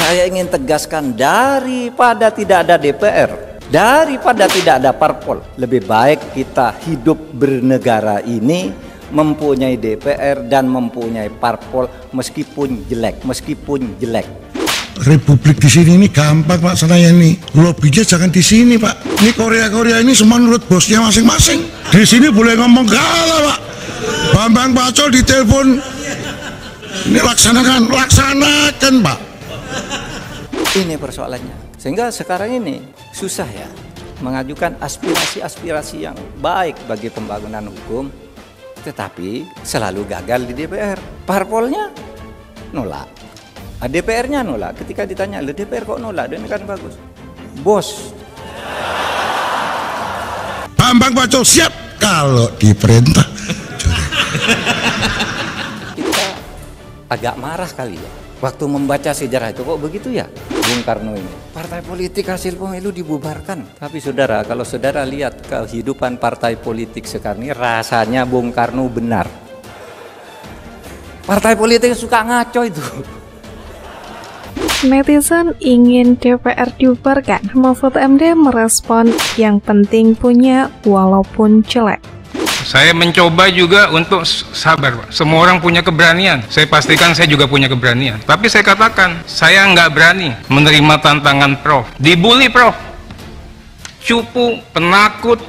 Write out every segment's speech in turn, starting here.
Saya ingin tegaskan, daripada tidak ada DPR, daripada tidak ada parpol, lebih baik kita hidup bernegara ini mempunyai DPR dan mempunyai parpol meskipun jelek, Republik di sini ini gampang Pak Senayan ini. Lobbynya jangan di sini Pak. Ini Korea ini semua menurut bosnya masing-masing. Di sini boleh ngomong kalah Pak. Bambang Pacul ditelepon. Ini laksanakan Pak. Ini persoalannya. Sehingga sekarang ini susah ya mengajukan aspirasi-aspirasi yang baik bagi pembangunan hukum, tetapi selalu gagal di DPR. Parpolnya nolak. DPR-nya nolak. Ketika ditanya, "Loh, DPR kok nolak? Dan kan bagus." Bos. Bambang Pacul siap kalau diperintah. Kita agak marah kali ya waktu membaca sejarah itu, kok begitu ya Bung Karno ini. Partai politik hasil pemilu dibubarkan. Tapi saudara, kalau saudara lihat kehidupan partai politik sekarang ini, rasanya Bung Karno benar. Partai politik suka ngaco itu. Netizen ingin DPR dibubarkan. Mahfud MD merespon, yang penting punya walaupun jelek. Saya mencoba juga untuk sabar Pak. Semua orang punya keberanian. Saya pastikan saya juga punya keberanian. Tapi saya katakan, saya nggak berani menerima tantangan Prof. Dibully Prof. Cupu, penakut,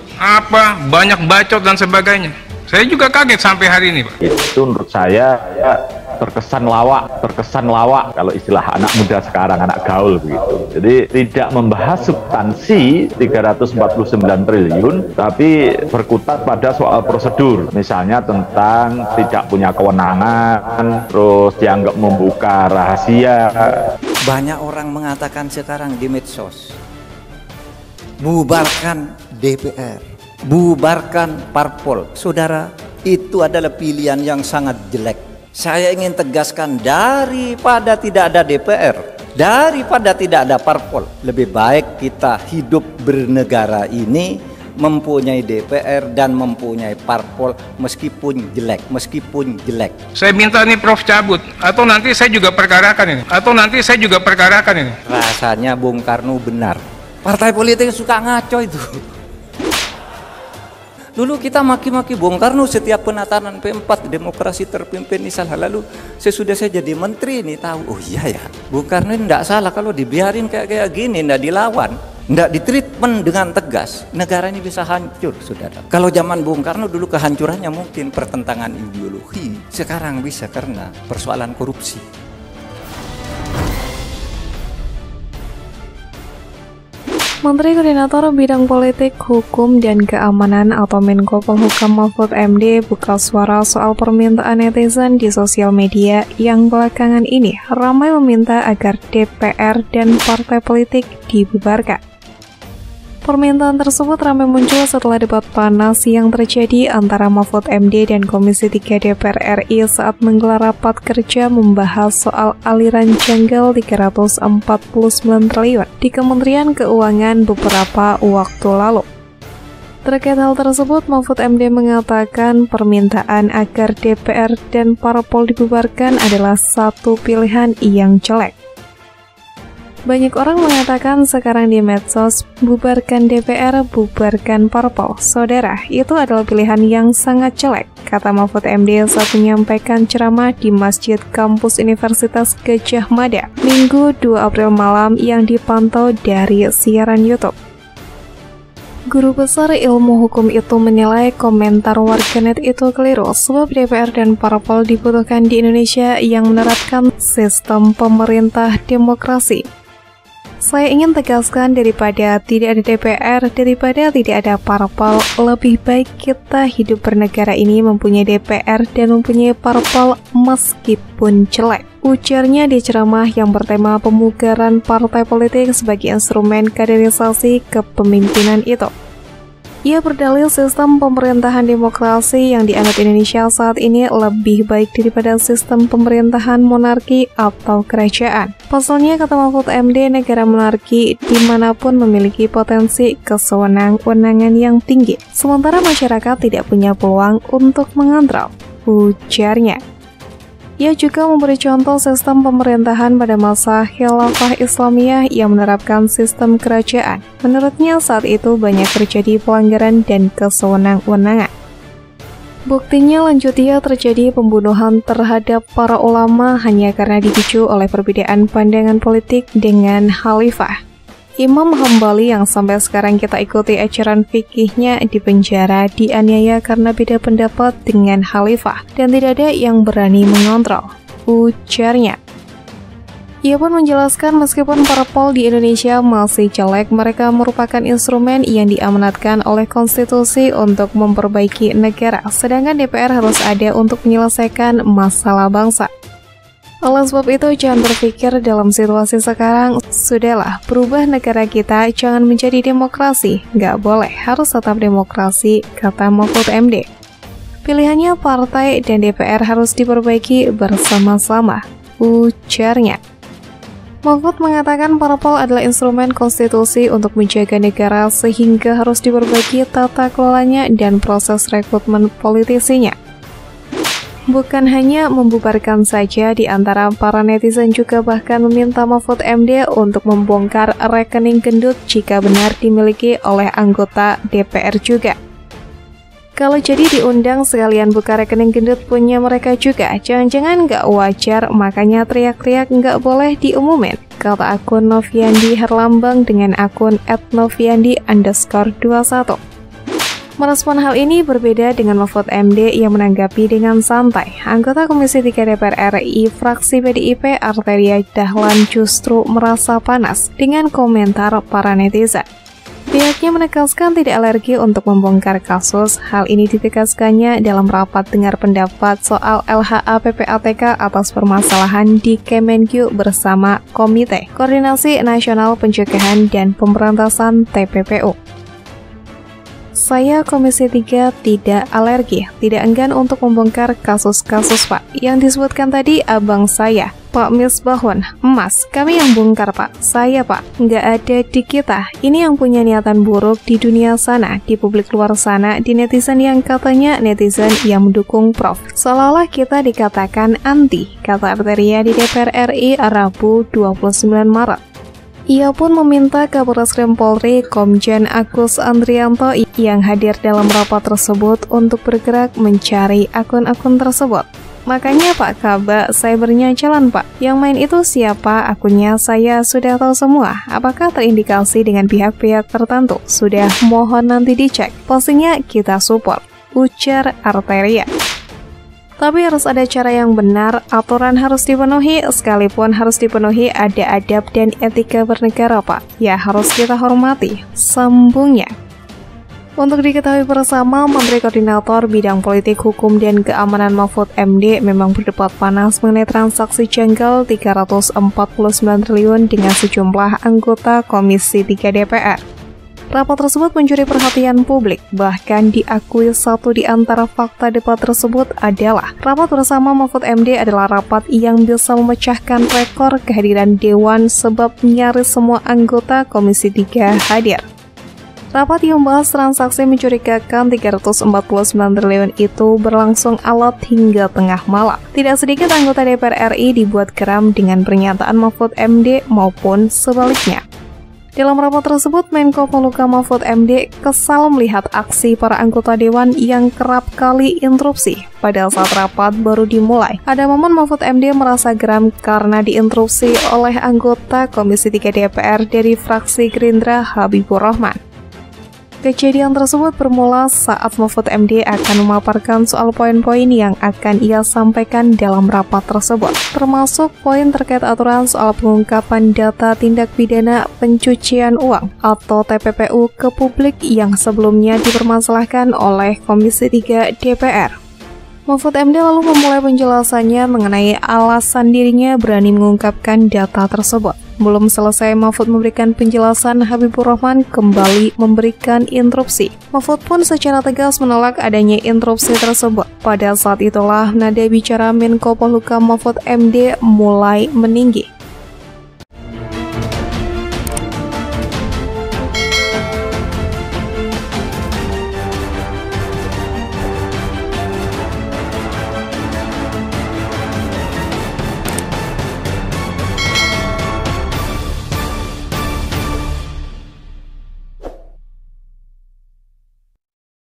banyak bacot dan sebagainya. Saya juga kaget sampai hari ini Pak. Itu menurut saya terkesan lawak kalau istilah anak muda sekarang, anak gaul begitu. Jadi tidak membahas substansi 349 triliun, tapi berkutat pada soal prosedur. Misalnya tentang tidak punya kewenangan, terus dianggap membuka rahasia. Banyak orang mengatakan sekarang di medsos, bubarkan DPR, bubarkan parpol. Saudara, itu adalah pilihan yang sangat jelek. Saya ingin tegaskan, daripada tidak ada DPR, daripada tidak ada parpol, lebih baik kita hidup bernegara ini mempunyai DPR dan mempunyai parpol meskipun jelek. Saya minta nih Prof cabut, atau nanti saya juga perkarakan ini. Rasanya Bung Karno benar. Partai politik suka ngaco itu. Dulu kita maki-maki Bung Karno setiap penatanan P4, demokrasi terpimpin ini salah. Lalu sesudah saya jadi menteri ini tahu, oh iya ya, Bung Karno ini tidak salah. Kalau dibiarin kayak gini, tidak dilawan, tidak ditreatment dengan tegas, negara ini bisa hancur, saudara. Kalau zaman Bung Karno dulu kehancurannya mungkin pertentangan ideologi, sekarang bisa karena persoalan korupsi. Menteri Koordinator Bidang Politik, Hukum, dan Keamanan atau Menko Polhukam Mahfud MD buka suara soal permintaan netizen di sosial media yang belakangan ini ramai meminta agar DPR dan partai politik dibubarkan. Permintaan tersebut ramai muncul setelah debat panas yang terjadi antara Mahfud MD dan Komisi 3 DPR RI saat menggelar rapat kerja membahas soal aliran janggal 349 triliun di Kementerian Keuangan beberapa waktu lalu. Terkait hal tersebut, Mahfud MD mengatakan permintaan agar DPR dan parpol dibubarkan adalah satu pilihan yang jelek. Banyak orang mengatakan sekarang di medsos, bubarkan DPR, bubarkan parpol. Saudara, itu adalah pilihan yang sangat jelek, kata Mahfud MD saat menyampaikan ceramah di Masjid Kampus Universitas Gadjah Mada, Minggu 2 April malam yang dipantau dari siaran YouTube. Guru besar ilmu hukum itu menilai komentar warganet itu keliru, sebab DPR dan parpol dibutuhkan di Indonesia yang menerapkan sistem pemerintah demokrasi. Saya ingin tegaskan, daripada tidak ada DPR, daripada tidak ada parpol, lebih baik kita hidup bernegara ini mempunyai DPR dan mempunyai parpol meskipun jelek. Ujarnya di ceramah yang bertema pemugaran partai politik sebagai instrumen kaderisasi kepemimpinan itu. Ia berdalil sistem pemerintahan demokrasi yang dianggap Indonesia saat ini lebih baik daripada sistem pemerintahan monarki atau kerajaan. Pasalnya, kata Mahfud MD, negara monarki dimanapun memiliki potensi kesewenang-wenangan yang tinggi, sementara masyarakat tidak punya peluang untuk mengontrol, ujarnya. Ia juga memberi contoh sistem pemerintahan pada masa Khilafah Islamiyah yang menerapkan sistem kerajaan. Menurutnya saat itu banyak terjadi pelanggaran dan kesewenang-wenangan. Buktinya lanjutnya terjadi pembunuhan terhadap para ulama hanya karena dipicu oleh perbedaan pandangan politik dengan khalifah. Imam Hambali yang sampai sekarang kita ikuti ajaran fikihnya di penjara dianiaya karena beda pendapat dengan khalifah dan tidak ada yang berani mengontrol, ujarnya. Ia pun menjelaskan meskipun parpol di Indonesia masih jelek, mereka merupakan instrumen yang diamanatkan oleh konstitusi untuk memperbaiki negara, sedangkan DPR harus ada untuk menyelesaikan masalah bangsa. Oleh sebab itu, jangan berpikir dalam situasi sekarang, sudahlah, berubah negara kita, jangan menjadi demokrasi. Nggak boleh, harus tetap demokrasi, kata Mahfud MD. Pilihannya partai dan DPR harus diperbaiki bersama-sama, ujarnya. Mahfud mengatakan parpol adalah instrumen konstitusi untuk menjaga negara sehingga harus diperbaiki tata kelolanya dan proses rekrutmen politisinya. Bukan hanya membubarkan saja, di antara para netizen juga bahkan meminta Mahfud MD untuk membongkar rekening gendut jika benar dimiliki oleh anggota DPR juga. Kalau jadi diundang sekalian buka rekening gendut punya mereka juga, jangan-jangan nggak wajar, makanya teriak-teriak nggak boleh diumumin, kata akun Noviandi Herlambang dengan akun @noviandi_21. Merespon hal ini berbeda dengan Mahfud MD yang menanggapi dengan santai. Anggota Komisi 3 DPR RI fraksi PDIP Arteria Dahlan justru merasa panas dengan komentar para netizen. Pihaknya menegaskan tidak alergi untuk membongkar kasus. Hal ini ditegaskannya dalam rapat dengar pendapat soal LHA PPATK atas permasalahan di Kemenkyu bersama Komite Koordinasi Nasional Pencegahan dan Pemberantasan TPPU. Saya Komisi 3 tidak alergi, tidak enggan untuk membongkar kasus-kasus Pak. Yang disebutkan tadi abang saya, Pak Misbahun, emas, kami yang bongkar Pak, saya Pak, nggak ada di kita. Ini yang punya niatan buruk di dunia sana, di publik luar sana, di netizen yang katanya netizen yang mendukung Prof. Seolah-olah kita dikatakan anti, kata Arteria di DPR RI Rabu 29 Maret. Ia pun meminta Kabarreskrim Polri Komjen Agus Andrianto yang hadir dalam rapat tersebut untuk bergerak mencari akun-akun tersebut. Makanya Pak Kaba, cybernya jalan Pak. Yang main itu siapa? Akunnya saya sudah tahu semua. Apakah terindikasi dengan pihak-pihak tertentu? Sudah, mohon nanti dicek. Postingnya kita support, ujar Arteria. Tapi harus ada cara yang benar, aturan harus dipenuhi, sekalipun harus dipenuhi ada adab dan etika bernegara Pak. Ya harus kita hormati, sambungnya. Untuk diketahui bersama, Menteri Koordinator Bidang Politik, Hukum, dan Keamanan Mahfud MD memang berdebat panas mengenai transaksi janggal 349 triliun dengan sejumlah anggota Komisi 3 DPR. Rapat tersebut mencuri perhatian publik, bahkan diakui satu di antara fakta debat tersebut adalah rapat bersama Mahfud MD adalah rapat yang bisa memecahkan rekor kehadiran Dewan sebab nyaris semua anggota Komisi 3 hadir. Rapat yang membahas transaksi mencurigakan 349 triliun itu berlangsung alot hingga tengah malam. Tidak sedikit anggota DPR RI dibuat geram dengan pernyataan Mahfud MD maupun sebaliknya. Dalam rapat tersebut, Menko Polhukam Mahfud MD kesal melihat aksi para anggota Dewan yang kerap kali interupsi. Pada saat rapat baru dimulai, ada momen Mahfud MD merasa geram karena diinterupsi oleh anggota Komisi 3 DPR dari fraksi Gerindra Habibur Rahman. Kejadian tersebut bermula saat Mahfud MD akan memaparkan soal poin-poin yang akan ia sampaikan dalam rapat tersebut, termasuk poin terkait aturan soal pengungkapan data tindak pidana pencucian uang atau TPPU ke publik yang sebelumnya dipermasalahkan oleh Komisi 3 DPR. Mahfud MD lalu memulai penjelasannya mengenai alasan dirinya berani mengungkapkan data tersebut. Belum selesai Mahfud memberikan penjelasan, Habibur Rahman kembali memberikan interupsi. Mahfud pun secara tegas menolak adanya interupsi tersebut. Pada saat itulah nada bicara Menko Polhukam Mahfud MD mulai meninggi.